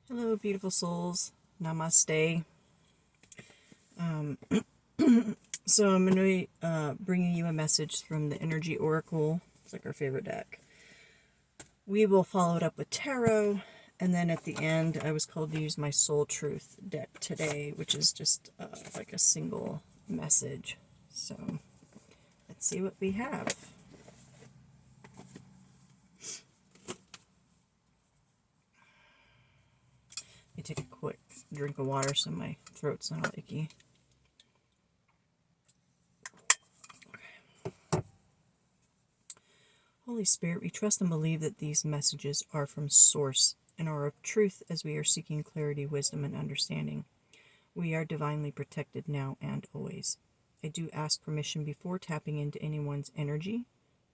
Hello, beautiful souls. Namaste. So I'm going to be bringing you a message from the Energy Oracle. It's like our favorite deck. We will follow it up with Tarot, and then at the end, I was called to use my Soul Truth deck today, which is just like a single message. So let's see what we have. Let me take a quick drink of water so my throat's not all icky. Holy Spirit, we trust and believe that these messages are from Source and are of truth as we are seeking clarity, wisdom, and understanding. We are divinely protected now and always. I do ask permission before tapping into anyone's energy,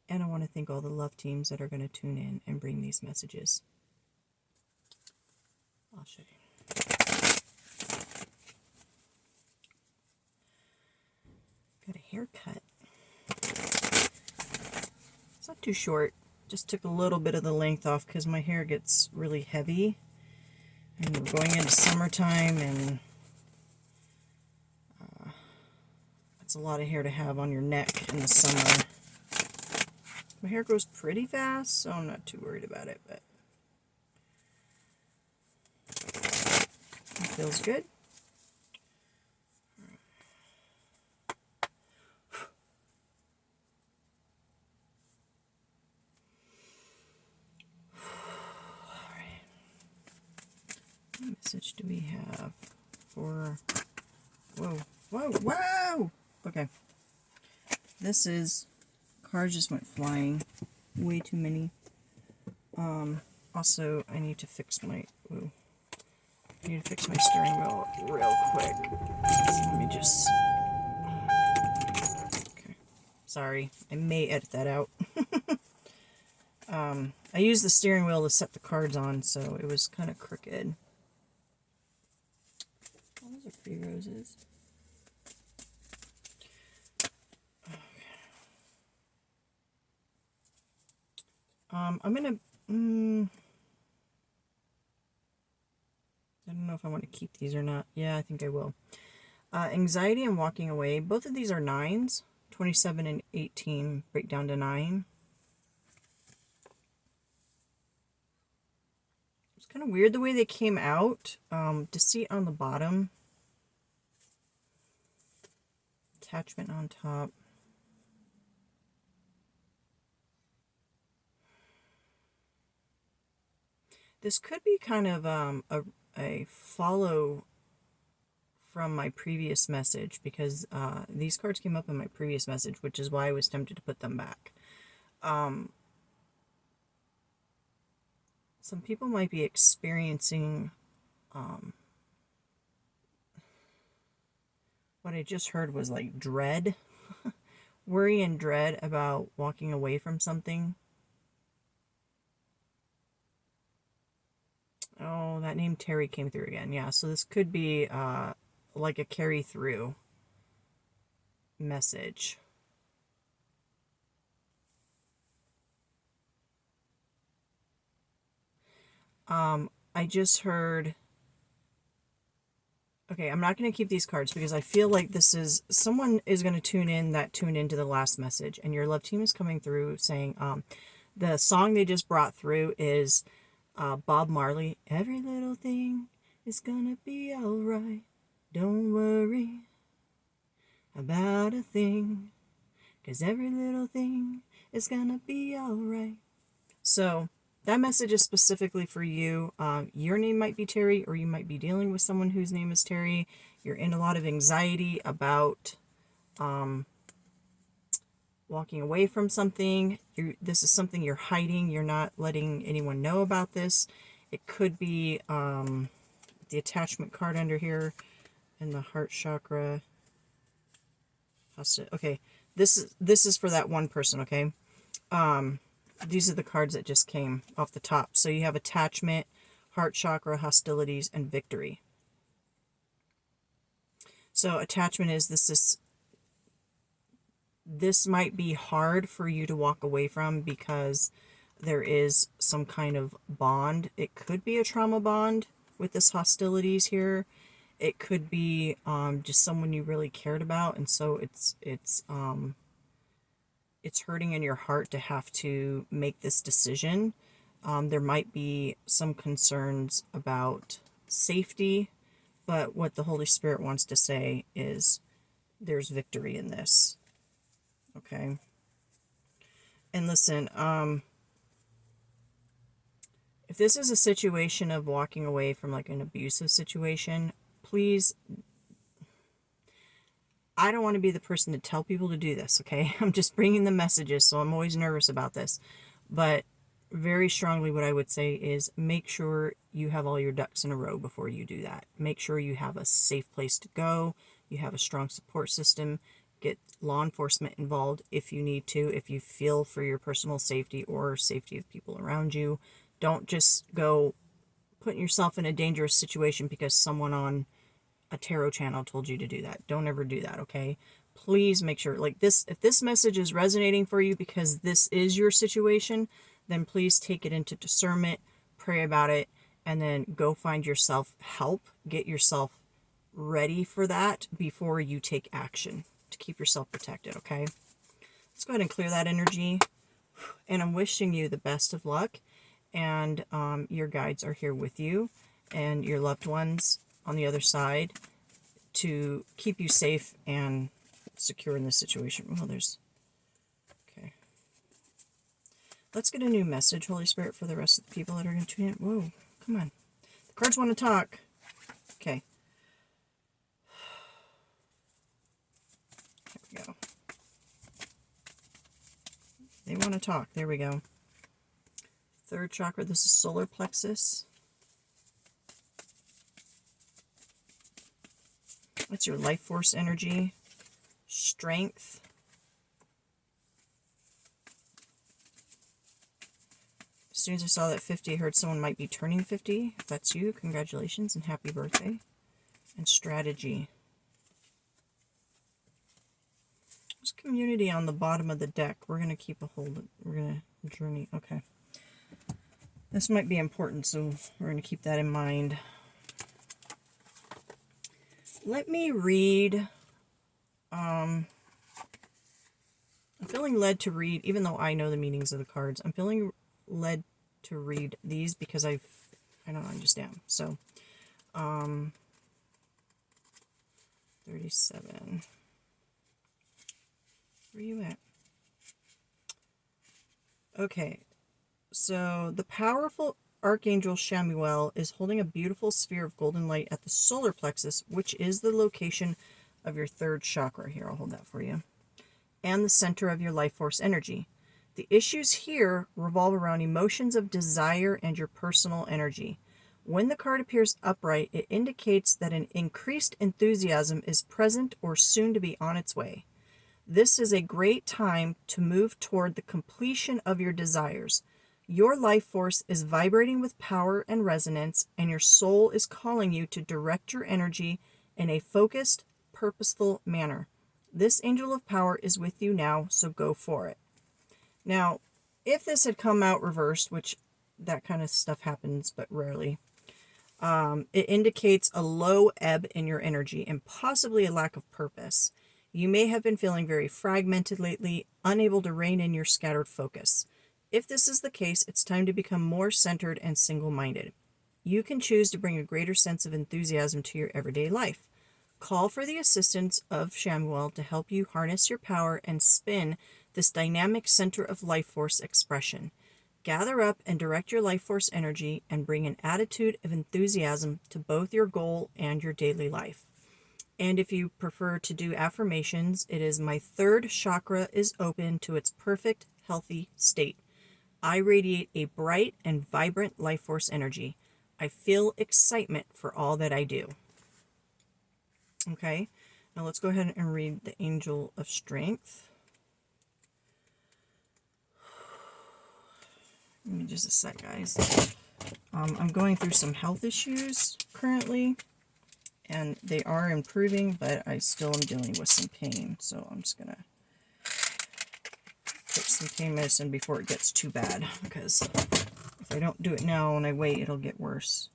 and I want to thank all the love teams that are going to tune in and bring these messages. I'll show you. Got a haircut. It's not too short. Just took a little bit of the length off because my hair gets really heavy. And we're going into summertime, and it's a lot of hair to have on your neck in the summer. My hair grows pretty fast, so I'm not too worried about it, but it feels good. What message do we have for... Whoa! Okay. This is... Cards just went flying. Way too many. Also, I need to fix my... I need to fix my steering wheel real quick. So let me just... Okay. Sorry. I may edit that out. I used the steering wheel to set the cards on, so it was kind of crooked. Oh, those are pretty roses. Okay. I'm gonna... I don't know if I want to keep these or not. Yeah, I think I will. Anxiety and walking away. Both of these are 9s. 27 and 18 break down to 9. It's kind of weird the way they came out. Deceit on the bottom. Attachment on top. This could be kind of a follow from my previous message, because these cards came up in my previous message, which is why I was tempted to put them back. Some people might be experiencing what I just heard was like dread, worry and dread about walking away from something. Oh, that name Terry came through again. Yeah, so this could be like a carry through message. I just heard... Okay, I'm not going to keep these cards because I feel like this is... Someone is going to tune in that tuned into the last message, and your love team is coming through saying the song they just brought through is Bob Marley. Every little thing is gonna be alright. Don't worry about a thing, 'cause every little thing is gonna be alright. So that message is specifically for you. Your name might be Terry, or you might be dealing with someone whose name is Terry. You're in a lot of anxiety about walking away from something. This is something you're hiding. You're not letting anyone know about this. It could be the attachment card under here and the heart chakra. Okay, this is for that one person, okay? These are the cards that just came off the top. So you have attachment, heart chakra, hostilities, and victory. So attachment is this might be hard for you to walk away from because there is some kind of bond. It could be a trauma bond. with this hostilities here. It could be just someone you really cared about, and so it's hurting in your heart to have to make this decision. There might be some concerns about safety, but what the Holy Spirit wants to say is there's victory in this. Okay? And listen, if this is a situation of walking away from like an abusive situation, please, I don't want to be the person to tell people to do this, okay? I'm just bringing the messages, so I'm always nervous about this. But very strongly what I would say is make sure you have all your ducks in a row before you do that. Make sure you have a safe place to go, you have a strong support system, get law enforcement involved if you need to, if you feel for your personal safety or safety of people around you. Don't just go putting yourself in a dangerous situation because someone on a tarot channel told you to do that. Don't ever do that, okay? Please make sure, like this, if this message is resonating for you because this is your situation, then please take it into discernment, pray about it, and then go find yourself help. Get yourself ready for that before you take action to keep yourself protected, okay? Let's go ahead and clear that energy. And I'm wishing you the best of luck. And your guides are here with you and your loved ones on the other side to keep you safe and secure in this situation. Oh, there's... Okay. Let's get a new message, Holy Spirit, for the rest of the people that are going to tune in. Whoa, come on. The cards want to talk. Okay. There we go. They want to talk. There we go. Third chakra, this is solar plexus. What's your life force energy? Strength. As soon as I saw that 50, I heard someone might be turning 50. If that's you, congratulations and happy birthday. And strategy. There's community on the bottom of the deck. We're going to keep a hold of, we're going to journey. Okay. This might be important, so we're going to keep that in mind. Let me read. I'm feeling led to read, even though I know the meanings of the cards, I'm feeling led to read these because I don't know, I just am. So, 37. Where are you at? Okay. So, the powerful Archangel Chamuel is holding a beautiful sphere of golden light at the solar plexus, which is the location of your third chakra. Here, I'll hold that for you. And the center of your life force energy. The issues here revolve around emotions of desire and your personal energy. When the card appears upright, it indicates that an increased enthusiasm is present or soon to be on its way. This is a great time to move toward the completion of your desires. Your life force is vibrating with power and resonance, and your soul is calling you to direct your energy in a focused, purposeful manner. This angel of power is with you now, so go for it. Now, if this had come out reversed, which that kind of stuff happens, but rarely, it indicates a low ebb in your energy and possibly a lack of purpose. You may have been feeling very fragmented lately, unable to rein in your scattered focus. If this is the case, it's time to become more centered and single-minded. You can choose to bring a greater sense of enthusiasm to your everyday life. Call for the assistance of Chamuel to help you harness your power and spin this dynamic center of life force expression. Gather up and direct your life force energy and bring an attitude of enthusiasm to both your goal and your daily life. And if you prefer to do affirmations, it is my third chakra is open to its perfect, healthy state. I radiate a bright and vibrant life force energy. I feel excitement for all that I do. Okay, now let's go ahead and read the Angel of Strength. Give me just a sec, guys. I'm going through some health issues currently, and they are improving, but I still am dealing with some pain. So I'm just going to take some pain medicine before it gets too bad, because if I don't do it now and I wait, it'll get worse.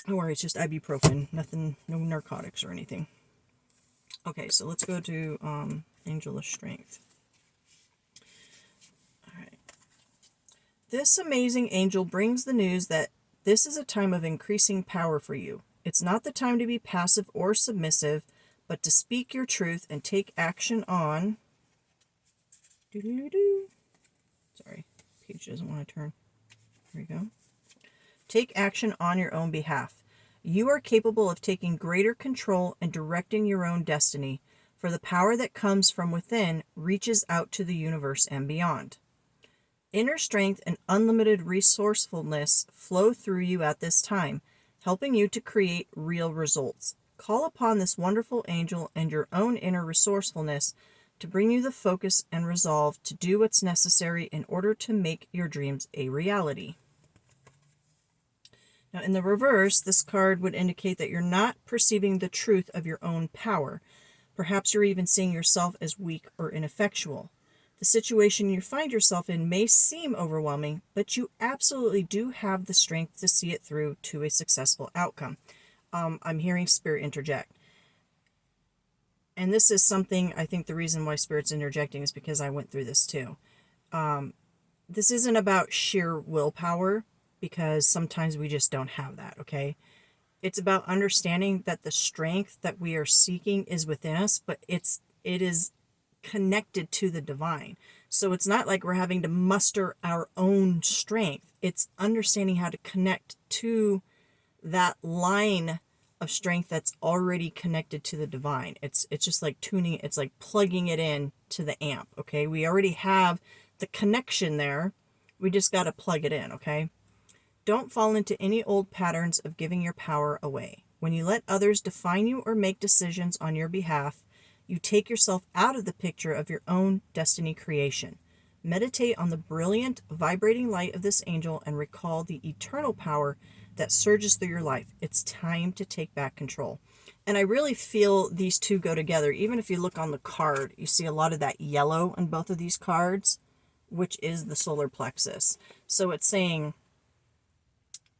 Don't worry, it's just ibuprofen. Nothing, no narcotics or anything. Okay, so let's go to Angel of Strength. All right. This amazing angel brings the news that this is a time of increasing power for you. It's not the time to be passive or submissive, but to speak your truth and take action on... Sorry, page doesn't want to turn. There we go. Take action on your own behalf. You are capable of taking greater control and directing your own destiny, for the power that comes from within reaches out to the universe and beyond. Inner strength and unlimited resourcefulness flow through you at this time, helping you to create real results. Call upon this wonderful angel and your own inner resourcefulness to bring you the focus and resolve to do what's necessary in order to make your dreams a reality. Now, in the reverse, this card would indicate that you're not perceiving the truth of your own power. Perhaps you're even seeing yourself as weak or ineffectual. The situation you find yourself in may seem overwhelming, but you absolutely do have the strength to see it through to a successful outcome. I'm hearing Spirit interject. And this is something, I think the reason why Spirit's interjecting is because I went through this too. This isn't about sheer willpower, because sometimes we just don't have that, okay? It's about understanding that the strength that we are seeking is within us, but it is connected to the divine. So it's not like we're having to muster our own strength. It's understanding how to connect to that line of strength that's already connected to the divine. It's just like tuning, it's like plugging it in to the amp, okay? We already have the connection there. We just got to plug it in, okay? Don't fall into any old patterns of giving your power away. When you let others define you or make decisions on your behalf, you take yourself out of the picture of your own destiny creation. Meditate on the brilliant, vibrating light of this angel and recall the eternal power that surges through your life. It's time to take back control. And I really feel these two go together. Even if you look on the card, you see a lot of that yellow in both of these cards, which is the solar plexus. So it's saying,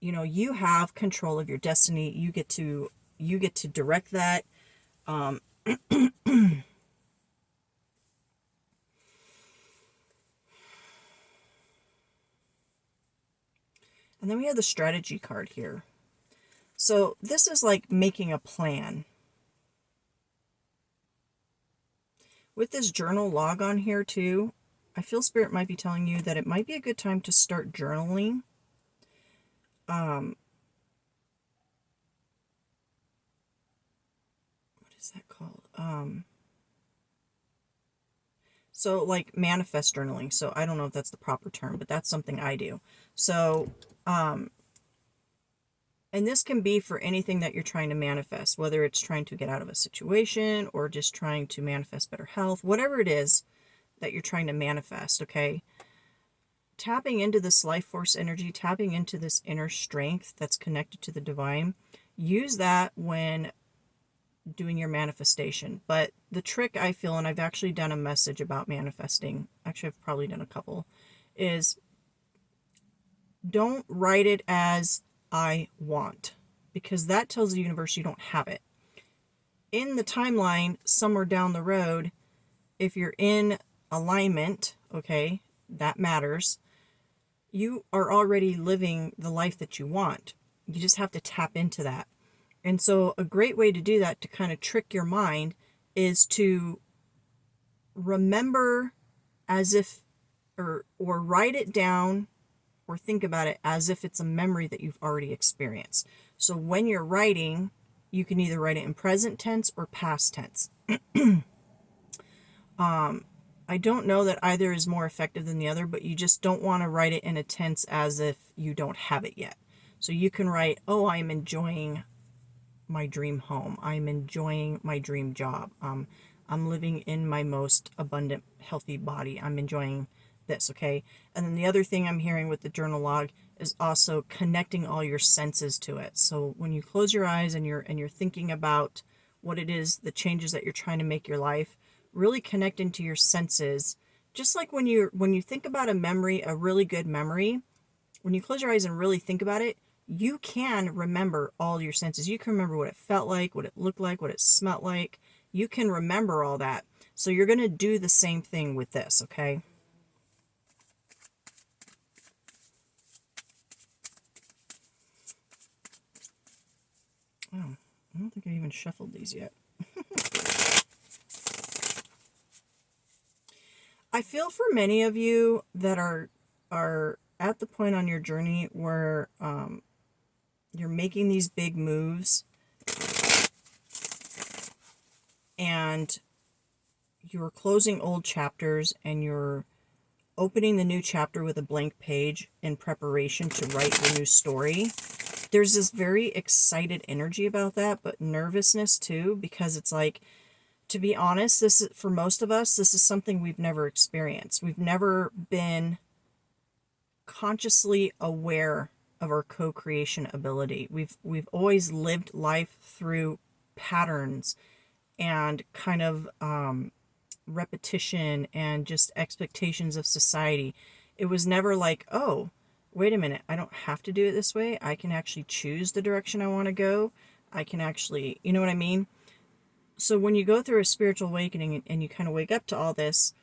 you know, you have control of your destiny. You get to direct that. And then we have the strategy card here. So this is like making a plan. With this journal log on here too, I feel Spirit might be telling you that it might be a good time to start journaling. What is that called? So like manifest journaling. So I don't know if that's the proper term, but that's something I do. So, and this can be for anything that you're trying to manifest, whether it's trying to get out of a situation or just trying to manifest better health, whatever it is that you're trying to manifest, okay? Tapping into this life force energy, tapping into this inner strength that's connected to the divine, use that when doing your manifestation. But the trick I feel, and I've actually done a message about manifesting, actually I've probably done a couple, is don't write it as I want, because that tells the universe you don't have it. In the timeline, somewhere down the road, if you're in alignment, okay, that matters, you are already living the life that you want. You just have to tap into that. And so a great way to do that, to kind of trick your mind, is to remember as if, or write it down or think about it as if it's a memory that you've already experienced. So when you're writing, you can either write it in present tense or past tense. I don't know that either is more effective than the other, but you just don't want to write it in a tense as if you don't have it yet. So you can write, oh, I'm enjoying my dream home. I'm enjoying my dream job. I'm living in my most abundant, healthy body. I'm enjoying this, okay? And then the other thing I'm hearing with the journal log is also connecting all your senses to it. So when you close your eyes and you're thinking about what it is, the changes that you're trying to make your life, really connect into your senses. Just like when you think about a memory, a really good memory, when you close your eyes and really think about it, you can remember all your senses. You can remember what it felt like, what it looked like, what it smelled like. You can remember all that. So you're going to do the same thing with this, okay? Oh, I don't think I even shuffled these yet. I feel for many of you that are at the point on your journey where you're making these big moves and you're closing old chapters and you're opening the new chapter with a blank page in preparation to write the new story. There's this very excited energy about that, but nervousness too, because it's like, to be honest, this is, for most of us, this is something we've never experienced. We've never been consciously aware of our co-creation ability. We've always lived life through patterns and kind of repetition and just expectations of society. It was never like, oh, wait a minute, I don't have to do it this way. I can actually choose the direction I want to go. I can actually, you know what I mean? So when you go through a spiritual awakening and you kind of wake up to all this,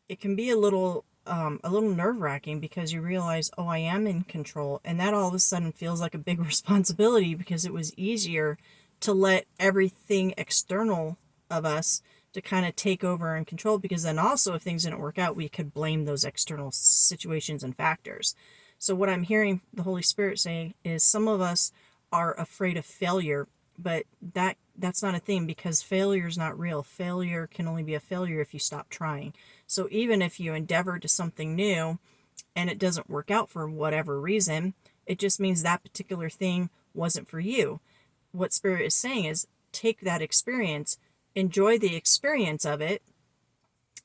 it can be a little nerve-wracking because you realize, oh, I am in control. And that all of a sudden feels like a big responsibility because it was easier to let everything external of us to kind of take over and control, because then also if things didn't work out, we could blame those external situations and factors. So what I'm hearing the Holy Spirit saying is some of us are afraid of failure, but that's not a thing, because failure is not real. Failure can only be a failure if you stop trying. So even if you endeavor to something new and it doesn't work out for whatever reason, it just means that particular thing wasn't for you. What Spirit is saying is take that experience, enjoy the experience of it,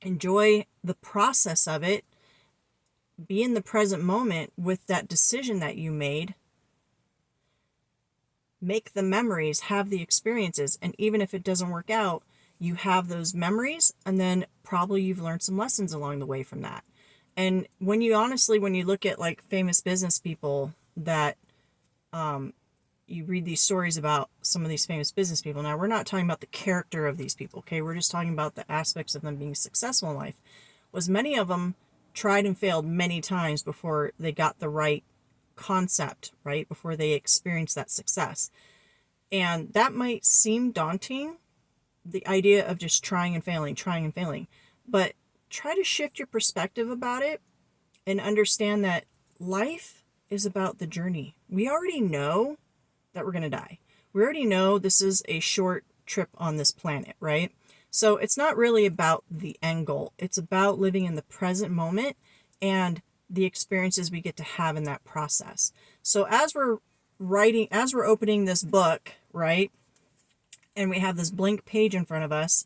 enjoy the process of it, be in the present moment with that decision that you made, make the memories, have the experiences, and even if it doesn't work out, you have those memories, and then probably you've learned some lessons along the way from that. And when you look at like famous business people that you read these stories about some of these famous business people. Now, we're not talking about the character of these people, okay? We're just talking about the aspects of them being successful in life. Was many of them tried and failed many times before they got the right concept, right? Before they experienced that success. And that might seem daunting, the idea of just trying and failing. But try to shift your perspective about it and understand that life is about the journey. We already know that we're going to die. We already know this is a short trip on this planet, right? So it's not really about the end goal. It's about living in the present moment and the experiences we get to have in that process. So as we're opening this book, right, and we have this blank page in front of us,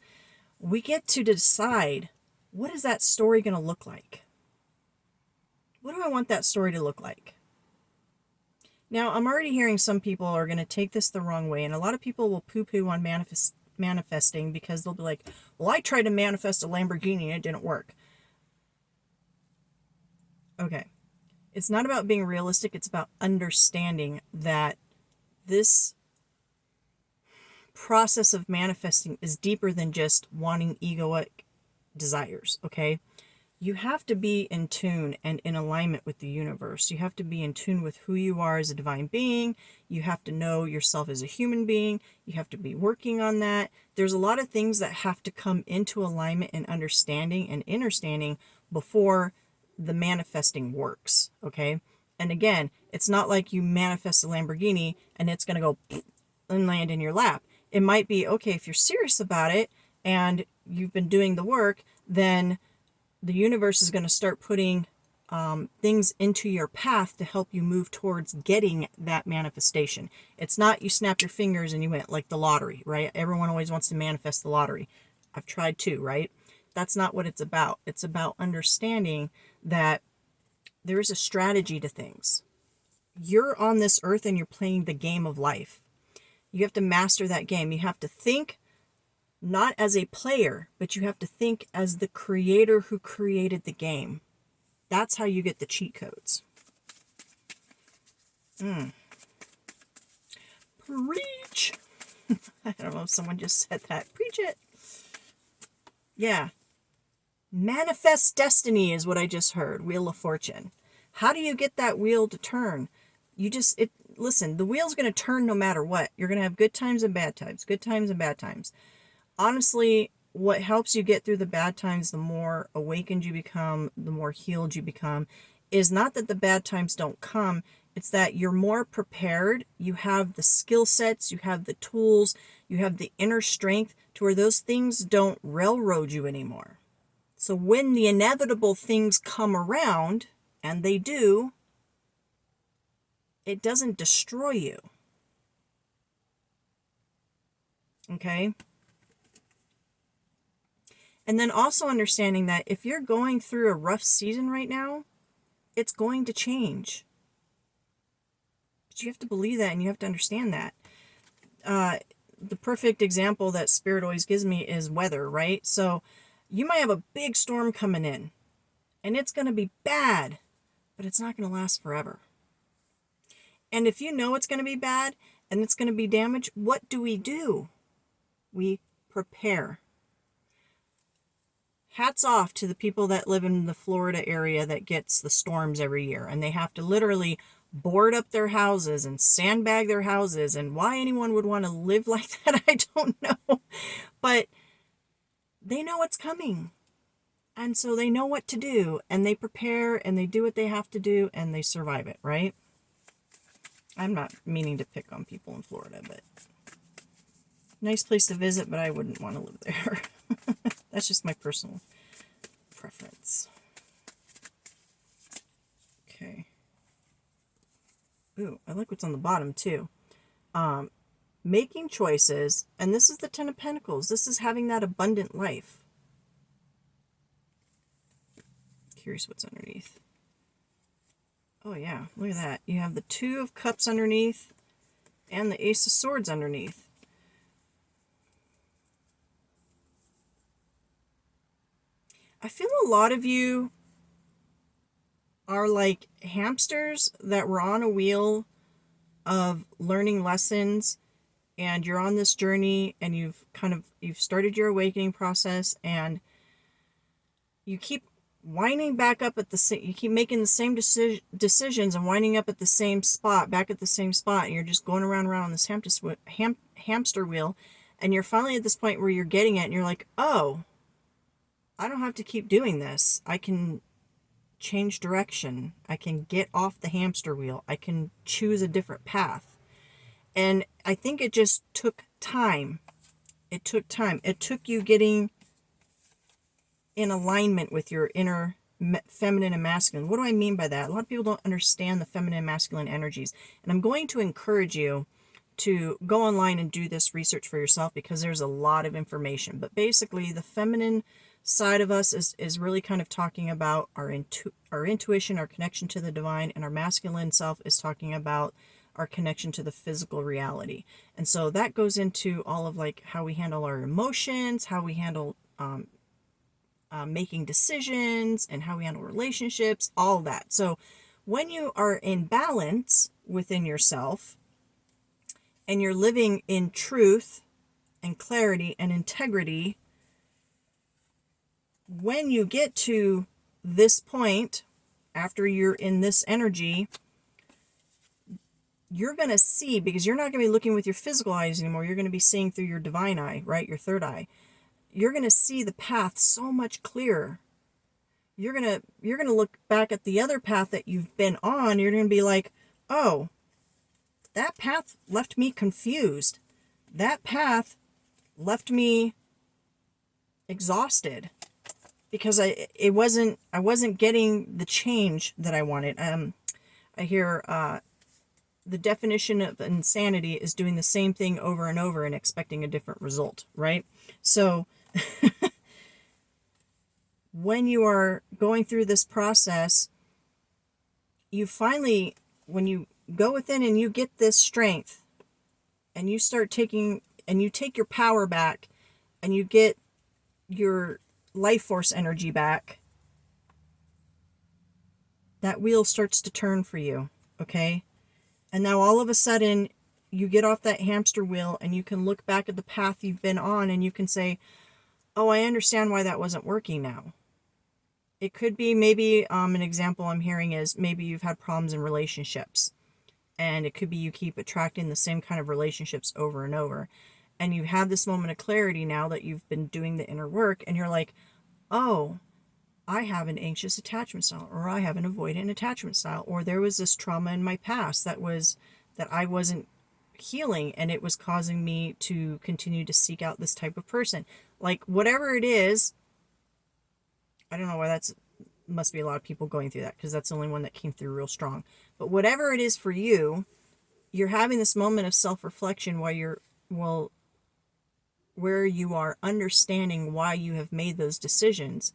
we get to decide, what is that story going to look like? What do I want that story to look like? Now, I'm already hearing some people are going to take this the wrong way, and a lot of people will poo-poo on manifesting because they'll be like, well, I tried to manifest a Lamborghini and it didn't work. Okay. It's not about being realistic. It's about understanding that this process of manifesting is deeper than just wanting egoic desires, okay? You have to be in tune and in alignment with the universe. You have to be in tune with who you are as a divine being. You have to know yourself as a human being. You have to be working on that. There's a lot of things that have to come into alignment and understanding and understanding before the manifesting works, okay? And again, it's not like you manifest a Lamborghini and it's going to go and land in your lap. It might be, okay, if you're serious about it and you've been doing the work, then the universe is going to start putting things into your path to help you move towards getting that manifestation. It's not you snap your fingers and you went, like the lottery, right? Everyone always wants to manifest the lottery. I've tried too, right? That's not what it's about. It's about understanding that there is a strategy to things. You're on this earth and you're playing the game of life. You have to master that game. You have to think not as a player, but you have to think as the creator who created the game. That's how you get the cheat codes. Preach. I don't know if someone just said that. Preach it. Yeah. Manifest destiny is what I just heard. Wheel of Fortune. How do you get that wheel to turn? Listen, the wheel's going to turn no matter what. You're going to have good times and bad times. Good times and bad times. Honestly, what helps you get through the bad times, the more awakened you become, the more healed you become, is not that the bad times don't come. It's that you're more prepared. You have the skill sets, you have the tools, you have the inner strength to where those things don't railroad you anymore. So when the inevitable things come around, and they do, it doesn't destroy you. Okay? And then also understanding that if you're going through a rough season right now, it's going to change. But you have to believe that and you have to understand that. The perfect example that Spirit always gives me is weather, right? So you might have a big storm coming in and it's going to be bad, but it's not going to last forever. And if you know it's going to be bad and it's going to be damage, what do? We prepare. Hats off to the people that live in the Florida area that gets the storms every year, and they have to literally board up their houses and sandbag their houses. And why anyone would want to live like that, I don't know. But they know what's coming. And so they know what to do, and they prepare, and they do what they have to do, and they survive it, right? I'm not meaning to pick on people in Florida, but nice place to visit, but I wouldn't want to live there. That's just my personal preference. Okay. Ooh, I like what's on the bottom too. Making choices, and this is the Ten of Pentacles. This is having that abundant life. Curious what's underneath. Oh yeah, look at that. You have the Two of Cups underneath and the Ace of Swords underneath. I feel a lot of you are like hamsters that were on a wheel of learning lessons, and you're on this journey and you've started your awakening process, and you keep winding back up at you keep making the same decisions and winding up at the same spot, back at the same spot, and you're just going around on this hamster wheel, and you're finally at this point where you're getting it and you're like, oh, I don't have to keep doing this. I can change direction. I can get off the hamster wheel. I can choose a different path. And I think it just took time. It took time. It took you getting in alignment with your inner feminine and masculine. What do I mean by that? A lot of people don't understand the feminine and masculine energies. And I'm going to encourage you to go online and do this research for yourself, because there's a lot of information. But basically, the feminine side of us is really kind of talking about our intuition, our connection to the divine, and our masculine self is talking about our connection to the physical reality. And so that goes into all of like how we handle our emotions, how we handle making decisions, and how we handle relationships, all that. So when you are in balance within yourself and you're living in truth and clarity and integrity, when you get to this point, after you're in this energy, you're going to see, because you're not going to be looking with your physical eyes anymore. You're going to be seeing through your divine eye, right? Your third eye. You're going to see the path so much clearer. You're going to look back at the other path that you've been on. You're going to be like, oh, that path left me confused. That path left me exhausted, because I wasn't getting the change that I wanted. I hear the definition of insanity is doing the same thing over and over and expecting a different result, right? So when you are going through this process, you finally, when you go within and you get this strength, and you start taking, and you take your power back, and you get your life force energy back, that wheel starts to turn for you, okay? And now all of a sudden, you get off that hamster wheel and you can look back at the path you've been on and you can say, oh, I understand why that wasn't working now. It could be maybe an example I'm hearing is maybe you've had problems in relationships, and it could be you keep attracting the same kind of relationships over and over. And you have this moment of clarity now that you've been doing the inner work, and you're like, oh, I have an anxious attachment style, or I have an avoidant attachment style, or there was this trauma in my past that I wasn't healing, and it was causing me to continue to seek out this type of person. Like, whatever it is, I don't know why must be a lot of people going through that, because that's the only one that came through real strong. But whatever it is for you, you're having this moment of self-reflection where you are understanding why you have made those decisions,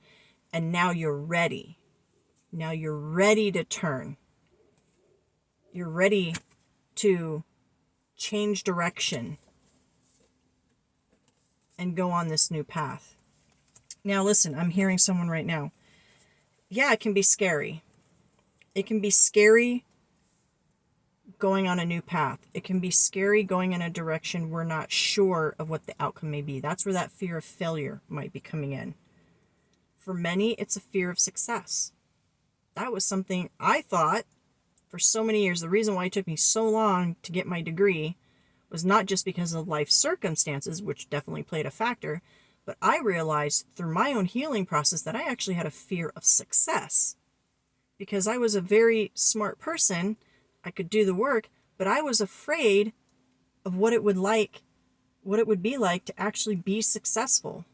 and now you're ready. Now you're ready to turn. You're ready to change direction and go on this new path. Now listen, I'm hearing someone right now. Yeah, it can be scary. It can be scary going on a new path. It can be scary going in a direction we're not sure of what the outcome may be. That's where that fear of failure might be coming in. For many, it's a fear of success. That was something I thought for so many years. The reason why it took me so long to get my degree was not just because of life circumstances, which definitely played a factor, but I realized through my own healing process that I actually had a fear of success. Because I was a very smart person, I could do the work, but I was afraid of what it would be like to actually be successful.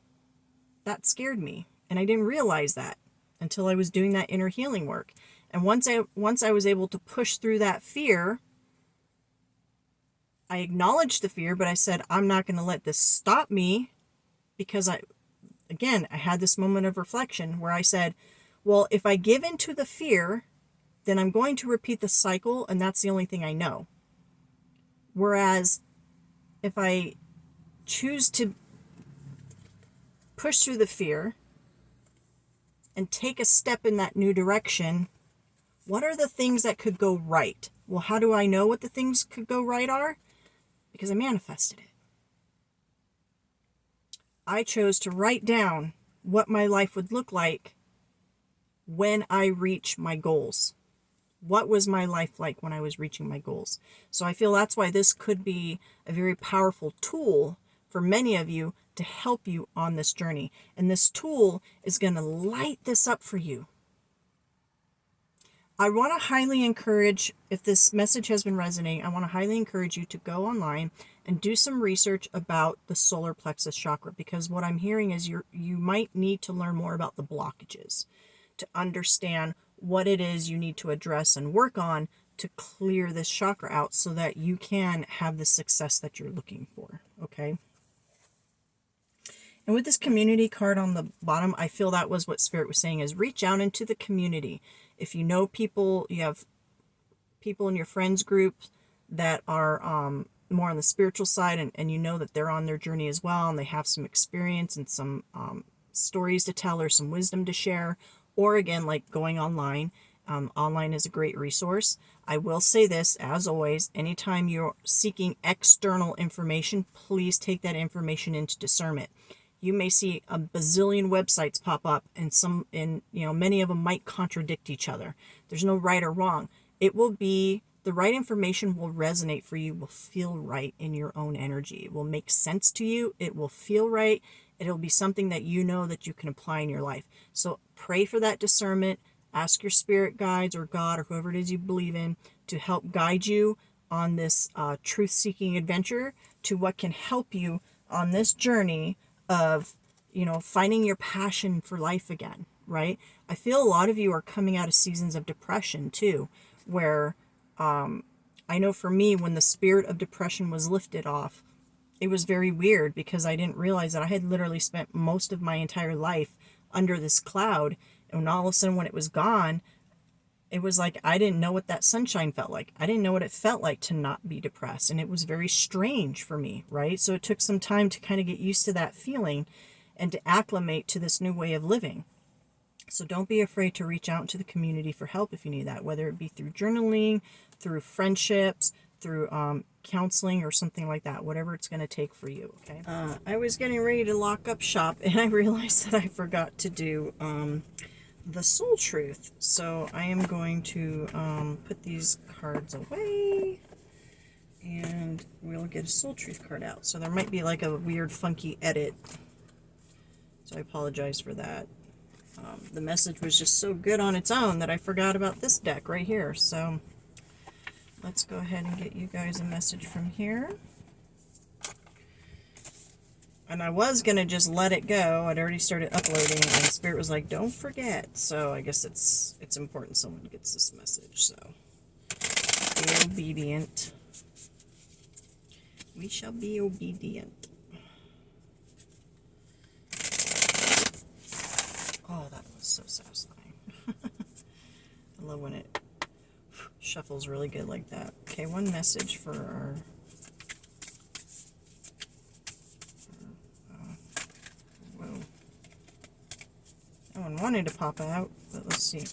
That scared me, and I didn't realize that until I was doing that inner healing work. And once I was able to push through that fear, I acknowledged the fear, but I said, I'm not going to let this stop me, because I had this moment of reflection where I said, well, if I give in to the fear, then I'm going to repeat the cycle, and that's the only thing I know. Whereas if I choose to push through the fear and take a step in that new direction, what are the things that could go right? Well, how do I know what the things could go right are? Because I manifested it. I chose to write down what my life would look like when I reach my goals. What was my life like when I was reaching my goals? So I feel that's why this could be a very powerful tool for many of you to help you on this journey. And this tool is going to light this up for you. I want to highly encourage, if this message has been resonating, I want to highly encourage you to go online and do some research about the solar plexus chakra, because what I'm hearing is you might need to learn more about the blockages to understand what it is you need to address and work on to clear this chakra out so that you can have the success that you're looking for, okay? And with this community card on the bottom, I feel that was what Spirit was saying, is reach out into the community. If you know people, you have people in your friends group that are more on the spiritual side, and you know that they're on their journey as well, and they have some experience and some stories to tell or some wisdom to share, or again, like going online. Online is a great resource. I will say this, as always, anytime you're seeking external information, please take that information into discernment. You may see a bazillion websites pop up, and many of them might contradict each other. There's no right or wrong. It will be, the right information will resonate for you, will feel right in your own energy. It will make sense to you. It will feel right. It'll be something that you know that you can apply in your life. So pray for that discernment. Ask your spirit guides or God or whoever it is you believe in to help guide you on this truth-seeking adventure to what can help you on this journey of, finding your passion for life again, right? I feel a lot of you are coming out of seasons of depression too, where I know for me, when the spirit of depression was lifted off, it was very weird because I didn't realize that I had literally spent most of my entire life under this cloud. And all of a sudden when it was gone, it was like I didn't know what that sunshine felt like. I didn't know what it felt like to not be depressed. And it was very strange for me, right? So it took some time to kind of get used to that feeling and to acclimate to this new way of living. So don't be afraid to reach out to the community for help if you need that, whether it be through journaling, through friendships, through counseling or something like that, whatever it's going to take for you, okay? I was getting ready to lock up shop, and I realized that I forgot to do the Soul Truth. So I am going to put these cards away, and we'll get a Soul Truth card out. So there might be like a weird, funky edit. So I apologize for that. The message was just so good on its own that I forgot about this deck right here. So let's go ahead and get you guys a message from here. And I was going to just let it go. I'd already started uploading, and Spirit was like, don't forget. So I guess it's important someone gets this message. So be obedient. We shall be obedient. Oh, that was so satisfying. I love when it shuffles really good like that. Okay, one message for our... whoa. That one wanted to pop out, but let's see.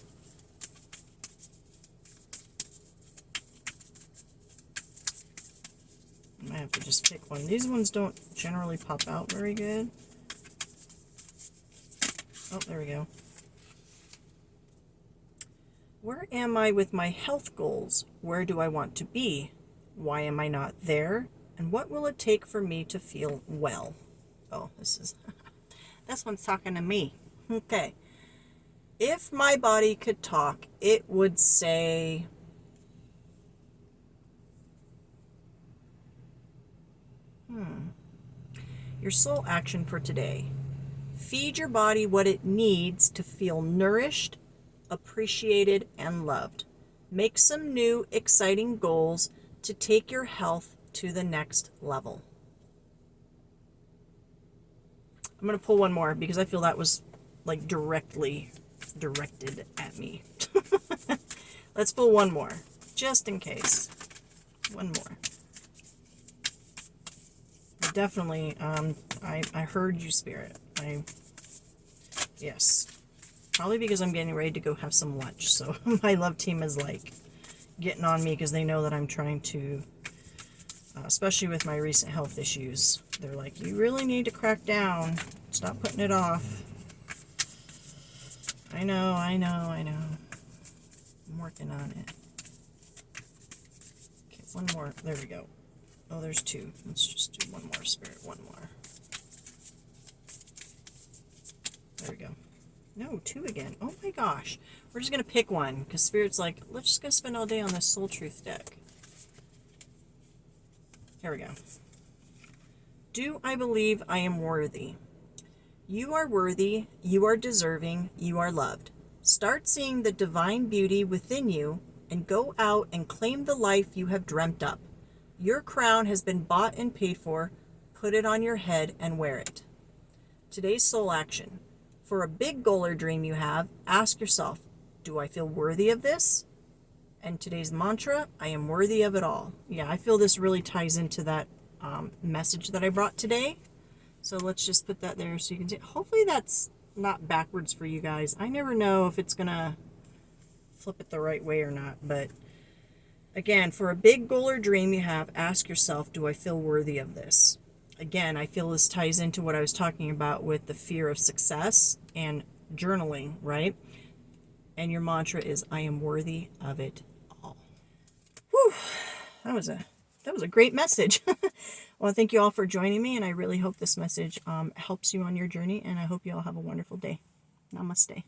I might have to just pick one. These ones don't generally pop out very good. Oh, there we go. Where am I with my health goals? Where do I want to be? Why am I not there? And what will it take for me to feel well? Oh, this one's talking to me. Okay. If my body could talk, it would say... Your soul action for today. Feed your body what it needs to feel nourished, appreciated, and loved. Make some new, exciting goals to take your health to the next level. I'm going to pull one more because I feel that was like directly directed at me. Let's pull one more, just in case. One more. Definitely, I heard you, Spirit. Yes. Probably because I'm getting ready to go have some lunch. So my love team is like getting on me because they know that I'm trying to, especially with my recent health issues. They're like, you really need to crack down. Stop putting it off. I know. I'm working on it. Okay, one more. There we go. Oh, there's two. Let's just do one more, Spirit. One more. There we go. No, two again. Oh my gosh. We're just going to pick one because Spirit's like, let's just go spend all day on this Soul Truth deck. Here we go. Do I believe I am worthy? You are worthy. You are deserving. You are loved. Start seeing the divine beauty within you and go out and claim the life you have dreamt up. Your crown has been bought and paid for. Put it on your head and wear it. Today's soul action. For a big goal or dream you have, ask yourself, do I feel worthy of this? And today's mantra, I am worthy of it all. Yeah, I feel this really ties into that message that I brought today. So let's just put that there so you can see. Hopefully that's not backwards for you guys. I never know if it's going to flip it the right way or not, but... Again, for a big goal or dream you have, ask yourself, do I feel worthy of this? Again, I feel this ties into what I was talking about with the fear of success and journaling, right? And your mantra is, I am worthy of it all. Whew, that was a great message. Well, thank you all for joining me, and I really hope this message helps you on your journey, and I hope you all have a wonderful day. Namaste.